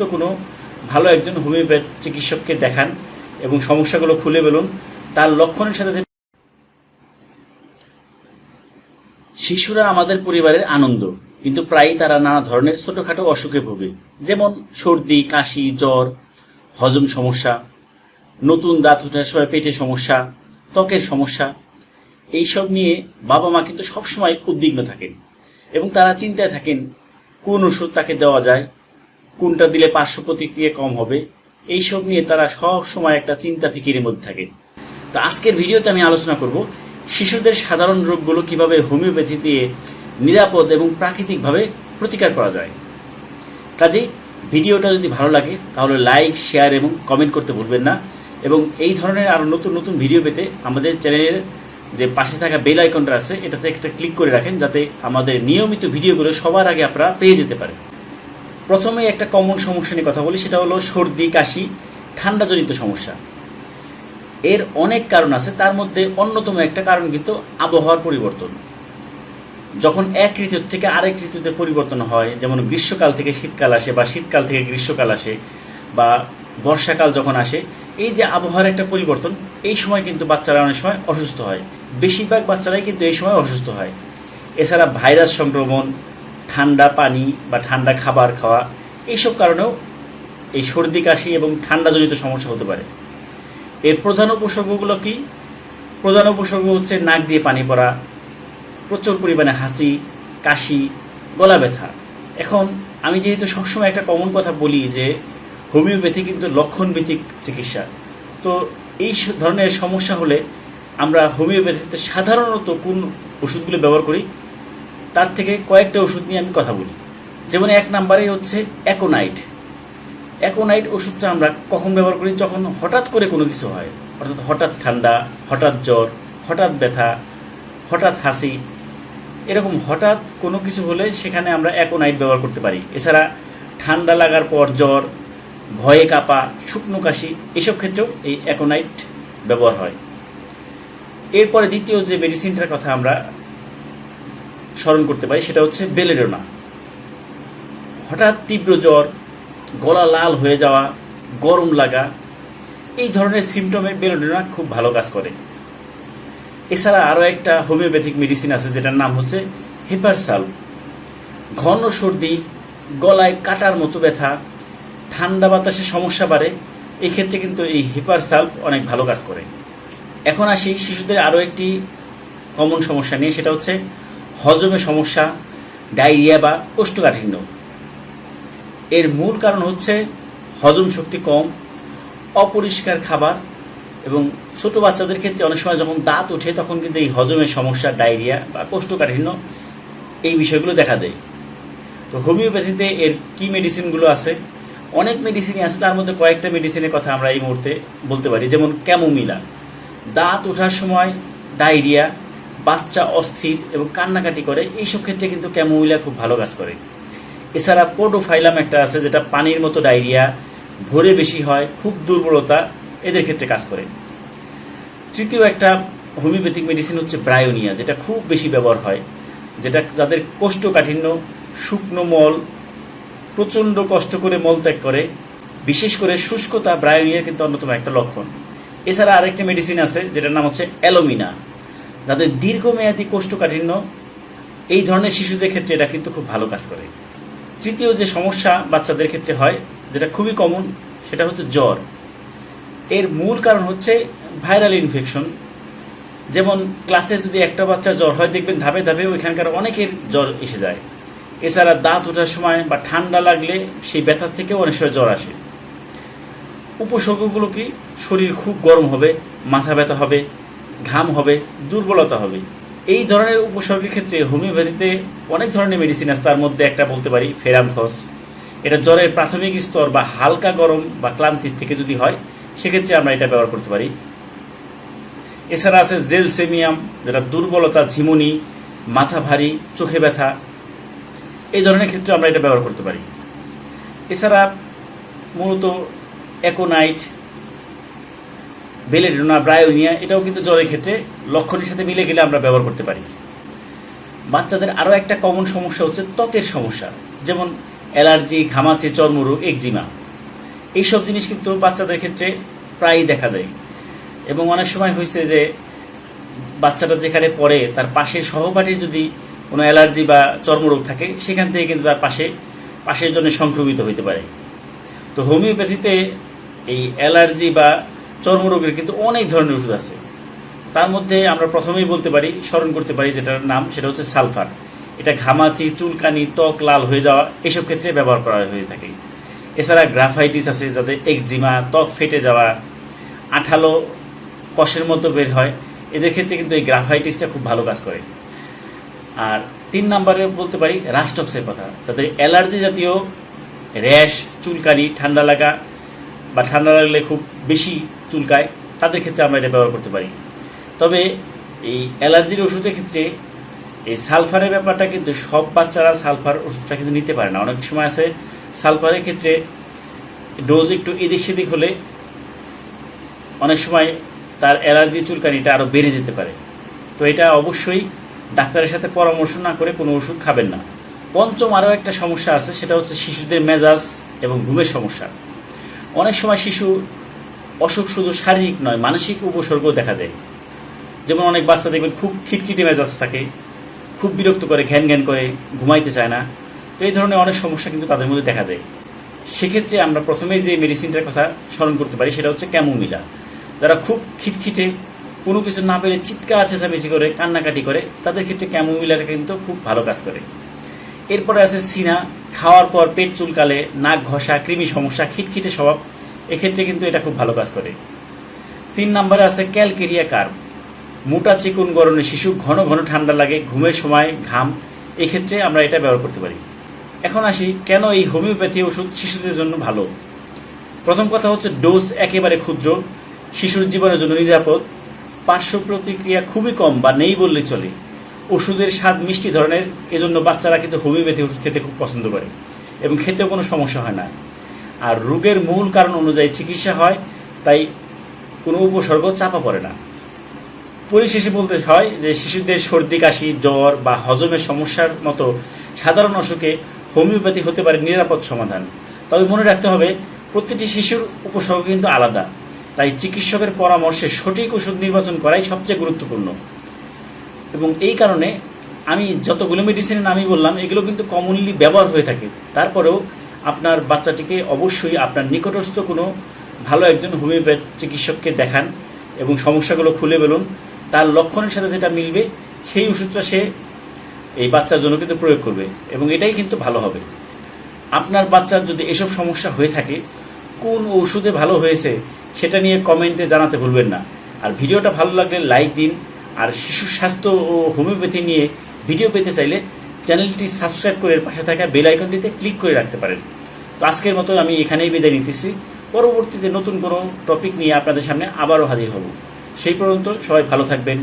তো কোনো ভালো একজন হোমিওপ্যাথ চিকিৎসককে দেখান এবং সমস্যাগুলো খুলে বলুন। তার লক্ষণের সাথে শিশুরা আমাদের পরিবারের আনন্দ, কিন্তু প্রায়ই তারা নানা ধরনের ছোটখাটো অসুখে ভোগে, যেমন সর্দি, কাশি, জ্বর, হজম সমস্যা, নতুন দাঁত ওঠার সময় পেটে সমস্যা, ত্বকের সমস্যা। এইসব নিয়ে বাবা মা কিন্তু সবসময় উদ্বিগ্ন থাকেন এবং তারা চিন্তায় থাকেন কোন ওষুধ তাকে দেওয়া যায়, কোনটা দিলে পার্শ্ব প্রতিক্রিয়া কম হবে। এইসব নিয়ে তারা সব সময় একটা চিন্তা ফিকিরের মধ্যে থাকেন। তো আজকের ভিডিওতে আমি আলোচনা করব শিশুদের সাধারণ রোগগুলো কিভাবে হোমিওপ্যাথি দিয়ে নিরাপদ এবং প্রাকৃতিকভাবে প্রতিকার করা যায়। কাজেই ভিডিওটা যদি ভালো লাগে তাহলে লাইক, শেয়ার এবং কমেন্ট করতে ভুলবেন না। এবং এই ধরনের আরও নতুন নতুন ভিডিও পেতে আমাদের চ্যানেলের যে পাশে থাকা বেল আইকনটা আছে এটাতে একটা ক্লিক করে রাখেন, যাতে আমাদের নিয়মিত ভিডিওগুলো সবার আগে আপনারা পেয়ে যেতে পারেন। প্রথমে একটা কমন সমস্যা নিয়ে কথা বলি, সেটা হলো সর্দি, কাশি, ঠান্ডাজনিত সমস্যা। এর অনেক কারণ আছে, তার মধ্যে অন্যতম একটা কারণ কিন্তু আবহাওয়ার পরিবর্তন। যখন এক ঋতু থেকে আরেক ঋতুতে পরিবর্তন হয়, যেমন গ্রীষ্মকাল থেকে শীতকাল আসে বা শীতকাল থেকে গ্রীষ্মকাল আসে বা বর্ষাকাল যখন আসে, এই যে আবহাওয়ার একটা পরিবর্তন, এই সময় কিন্তু বাচ্চারা অনেক সময় অসুস্থ হয়। বেশিরভাগ বাচ্চারাই কিন্তু এই সময় অসুস্থ হয়। এছাড়া ভাইরাস সংক্রমণ, ঠান্ডা পানি বা ঠান্ডা খাবার খাওয়া, এইসব কারণেও এই সর্দি, কাশি এবং ঠান্ডাজনিত সমস্যা হতে পারে। এর প্রধান উপসর্গগুলো কি? প্রধান উপসর্গ হচ্ছে নাক দিয়ে পানি পড়া, প্রচুর পরিমাণে হাঁচি, কাশি, গলা ব্যথা। এখন আমি যেহেতু সবসময় একটা কমন কথা বলি যে হোমিওপ্যাথি কিন্তু লক্ষণভিত্তিক চিকিৎসা, তো এই ধরনের সমস্যা হলে আমরা হোমিওপ্যাথিতে সাধারণত কোন ওষুধগুলো ব্যবহার করি তার থেকে কয়েকটা ওষুধ নিয়ে আমি কথা বলি। যেমন 1 নম্বরে হচ্ছে অ্যাকোনাইট। অ্যাকোনাইট ওষুধটা আমরা কখন ব্যবহার করি? যখন হঠাৎ করে কোনো কিছু হয়, অর্থাৎ হঠাৎ ঠান্ডা, হঠাৎ জ্বর, হঠাৎ ব্যথা, হঠাৎ হাসি, এরকম হঠাৎ কোনো কিছু হলে সেখানে আমরা অ্যাকোনাইট ব্যবহার করতে পারি। এছাড়া ঠান্ডা লাগার পর জ্বর, ভয়ে কাঁপা, শুকনো কাশি, এসব ক্ষেত্রেও এই অ্যাকোনাইট ব্যবহার হয়। এরপরে দ্বিতীয় যে মেডিসিনটার কথা আমরা স্মরণ করতে পারি সেটা হচ্ছে বেলেডোনা। হঠাৎ তীব্র জ্বর, গলা লাল হয়ে যাওয়া, গরম লাগা, এই ধরনের সিমটমে বেলেডোনা খুব ভালো কাজ করে। এছাড়া আরও একটা হোমিওপ্যাথিক মেডিসিন আছে যেটার নাম হচ্ছে হেপারসাল্ভ। ঘন সর্দি, গলায় কাটার মতো ব্যথা, ঠান্ডা বাতাসে সমস্যা বাড়ে, এই ক্ষেত্রে কিন্তু এই হেপারসাল্ভ অনেক ভালো কাজ করে। এখন আসি শিশুদের আরও একটি কমন সমস্যা নিয়ে, সেটা হচ্ছে হজমে সমস্যা, ডায়রিয়া বা কোষ্ঠকাঠিন্য। এর মূল কারণ হচ্ছে হজম শক্তি কম, অপরিষ্কার খাবার এবং ছোট বাচ্চাদের ক্ষেত্রে অনেক সময় যখন দাঁত ওঠে তখন কিন্তু এই হজমের সমস্যা, ডায়রিয়া বা কোষ্ঠকাঠিন্য, এই বিষয়গুলো দেখা দেয়। তো হোমিওপ্যাথিতে এর কি মেডিসিনগুলো আছে? অনেক মেডিসিনই আছে, তার মধ্যে কয়েকটা মেডিসিনের কথা আমরা এই মুহূর্তে বলতে পারি। যেমন ক্যামোমিলা, দাঁত ওঠার সময় ডায়রিয়া, বাচ্চা অস্থির এবং কান্নাকাটি করে, এইসব ক্ষেত্রে কিন্তু ক্যামোমিলা খুব ভালো কাজ করে। এছাড়া পোডোফাইলাম একটা আছে যেটা পানির মতো ডায়রিয়া, ভোরে বেশি হয়, খুব দুর্বলতা, এদের ক্ষেত্রে কাজ করে। তৃতীয় একটা হোমিওপ্যাথিক মেডিসিন হচ্ছে ব্রায়োনিয়া, যেটা খুব বেশি ব্যবহার হয়, যেটা যাদের কোষ্ঠকাঠিন্য, শুকনো মল, প্রচণ্ড কষ্ট করে মলত্যাগ করে, বিশেষ করে শুষ্কতা ব্রায়োনিয়ার কিন্তু অন্যতম একটা লক্ষণ। এছাড়া আরেকটা মেডিসিন আছে যেটার নাম হচ্ছে অ্যালোমিনা, যাদের দীর্ঘমেয়াদী কোষ্ঠকাঠিন্য, এই ধরনের শিশুদের ক্ষেত্রে এটা কিন্তু খুব ভালো কাজ করে। তৃতীয় যে সমস্যা বাচ্চাদের ক্ষেত্রে হয়, যেটা খুবই কমন, সেটা হচ্ছে জ্বর। এর মূল কারণ হচ্ছে ভাইরাল ইনফেকশন। যেমন ক্লাসে যদি একটা বাচ্চা জ্বর হয়, দেখবেন ধাপে ধাপে ওইখানকার অনেকের জ্বর এসে যায়। এছাড়া দাঁত ওঠার সময় বা ঠান্ডা লাগলে সেই ব্যথার থেকেও অনেক সময় জ্বর আসে। উপসর্গগুলো কি? শরীর খুব গরম হবে, মাথা ব্যথা হবে, ঘাম হবে, দুর্বলতা হবে। এই ধরনের উপসর্গের ক্ষেত্রে হোমিওপ্যাথিতে অনেক ধরনের মেডিসিন আছে, তার মধ্যে একটা বলতে পারি ফেরামফস। এটা জ্বরের প্রাথমিক স্তর বা হালকা গরম বা ক্লান্তির থেকে যদি হয় সেক্ষেত্রে আমরা এটা ব্যবহার করতে পারি। এছাড়া আছে জেলসেমিয়াম, যেটা দুর্বলতা, ঝিমুনি, মাথা ভারী, চোখে ব্যথা, এই ধরনের ক্ষেত্রে আমরা এটা ব্যবহার করতে পারি। এছাড়া মূলত অ্যাকোনাইট, বেলেডোনা, ব্রায়োনিয়া, এটাও কিন্তু জ্বরের ক্ষেত্রে লক্ষণের সাথে মিলে গেলে আমরা ব্যবহার করতে পারি। বাচ্চাদের আরও একটা কমন সমস্যা হচ্ছে ত্বকের সমস্যা। যেমন অ্যালার্জি, ঘামাচি, চর্মরোগ, একজিমা, এইসব জিনিস কিন্তু বাচ্চাদের ক্ষেত্রে প্রায়ই দেখা দেয়। এবং অনেক সময় হয়েছে যে বাচ্চাটা যেখানে পড়ে তার পাশের সহপাঠীর যদি কোনো অ্যালার্জি বা চর্মরোগ থাকে, সেখান থেকে কিন্তু তার পাশের জন্য সংক্রমিত হতে পারে। তো হোমিওপ্যাথিতে এই অ্যালার্জি বা চর্মরোগের কিন্তু অনেক ধরনের ওষুধ আছে। তার মধ্যে আমরা প্রথমেই বলতে পারি, স্মরণ করতে পারি যেটার নাম, সেটা হচ্ছে সালফার। এটা ঘামাচি, চুলকানি, ত্বক লাল হয়ে যাওয়া এসব ক্ষেত্রে ব্যবহার করা হয়ে থাকে। এছাড়া গ্রাফাইটিস আছে, যাদের একজিমা, ত্বক ফেটে যাওয়া, আঠালো কষের মতো বের হয়, এদের ক্ষেত্রে কিন্তু এই গ্রাফাইটিসটা খুব ভালো কাজ করে। আর 3 নম্বরে বলতে পারি রাস্টক্সের কথা, যাদের অ্যালার্জি জাতীয় র্যাশ, চুলকানি, ঠান্ডা লাগা বা ঠান্ডা লাগলে খুব বেশি চুলকায়, তাদের ক্ষেত্রে আমরা এটা ব্যবহার করতে পারি। তবে এই অ্যালার্জির ওষুধের ক্ষেত্রে এই সালফারের ব্যাপারটা কিন্তু সব বাচ্চারা সালফার ওষুধটা কিন্তু নিতে পারে না। অনেক সময় আছে সালফারের ক্ষেত্রে ডোজ একটু এদিক সেদিক হলে অনেক সময় তার অ্যালার্জি, চুলকানিটা আরও বেড়ে যেতে পারে। তো এটা অবশ্যই ডাক্তারের সাথে পরামর্শ না করে কোনো ওষুধ খাবেন না। পঞ্চম আরও একটা সমস্যা আছে, সেটা হচ্ছে শিশুদের মেজাজ এবং ঘুমের সমস্যা। অনেক সময় শিশু অসুখ শুধু শারীরিক নয়, মানসিক উপসর্গও দেখা দেয়। যেমন অনেক বাচ্চা দেখবেন খুব খিটখিটে মেজাজ থাকে, খুব বিরক্ত করে, ঘ্যান ঘ্যান করে, ঘুমাইতে চায় না। তো এই ধরনের অনেক সমস্যা কিন্তু তাদের মধ্যে দেখা দেয়। সেক্ষেত্রে আমরা প্রথমেই যে মেডিসিনটার কথা স্মরণ করতে পারি সেটা হচ্ছে ক্যামোমিলা। যারা খুব খিটখিটে, কোনো কিছু না পেলে চিৎকার চেঁচামেচি করে, কান্নাকাটি করে, তাদের ক্ষেত্রে ক্যামোমিলাটা কিন্তু খুব ভালো কাজ করে। এরপরে আছে সিনা, খাওয়ার পর পেট চুলকালে, নাক ঘষা, কৃমি সমস্যা, খিটখিটে স্বভাব, এক্ষেত্রে কিন্তু এটা খুব ভালো কাজ করে। 3 নম্বরে আছে ক্যালকেরিয়া কার্ভ, মোটা চিকুন গরনে শিশু, ঘন ঘন ঠান্ডা লাগে, ঘুমের সময় ঘাম, এক্ষেত্রে আমরা এটা ব্যবহার করতে পারি। এখন আসি কেন এই হোমিওপ্যাথি ওষুধ শিশুদের জন্য ভালো। প্রথম কথা হচ্ছে ডোজ একেবারে ক্ষুদ্র, শিশুর জীবনের জন্য নিরাপদ, পার্শ্ব প্রতিক্রিয়া খুবই কম বা নেই বললেই চলে, ওষুধের স্বাদ মিষ্টি ধরনের, এজন্য বাচ্চারা কিন্তু হোমিওপ্যাথি ওষুধ খেতে খুব পছন্দ করে এবং খেতেও কোনো সমস্যা হয় না। আর রোগের মূল কারণ অনুযায়ী চিকিৎসা হয়, তাই কোনো উপসর্গ চাপা পড়ে না। পরিশেষে বলতে হয় যে শিশুদের সর্দি, কাশি, জ্বর বা হজমের সমস্যার মতো সাধারণ অসুখে হোমিওপ্যাথি হতে পারে নিরাপদ সমাধান। তবে মনে রাখতে হবে প্রতিটি শিশুর উপসর্গ কিন্তু আলাদা, তাই চিকিৎসকের পরামর্শে সঠিক ওষুধ নির্বাচন করাই সবচেয়ে গুরুত্বপূর্ণ। এবং এই কারণে আমি যতগুলো মেডিসিনের নামই বললাম এগুলো কিন্তু কমনলি ব্যবহার হয়ে থাকে। তারপরেও আপনার বাচ্চাটিকে অবশ্যই আপনার নিকটস্থ কোনো ভালো একজন হোমিওপ্যাথ চিকিৎসককে দেখান এবং সমস্যাগুলো খুলে বলুন। তার লক্ষণের সাথে যেটা মিলবে সেই ওষুধটা সে এই বাচ্চার জন্য কিন্তু প্রয়োগ করবে এবং এটাই কিন্তু ভালো হবে। আপনার বাচ্চার যদি এসব সমস্যা হয়ে থাকে, কোন ওষুধে ভালো হয়েছে সেটা নিয়ে কমেন্টে জানাতে ভুলবেন না। আর ভিডিওটা ভালো লাগলে লাইক দিন। আর শিশু স্বাস্থ্য ও হোমিওপ্যাথি নিয়ে ভিডিও পেতে চাইলে চ্যানেলটি সাবস্ক্রাইব করে পাশে থাকা বেল আইকনটিতে ক্লিক করে রাখতে পারেন। তো আজকের মতো আমি এখানেই বিদায় নিতেছি। পরবর্তীতে নতুন কোনো টপিক নিয়ে আপনাদের সামনে আবারও হাজির হব। সেই পর্যন্ত সবাই ভালো থাকবেন।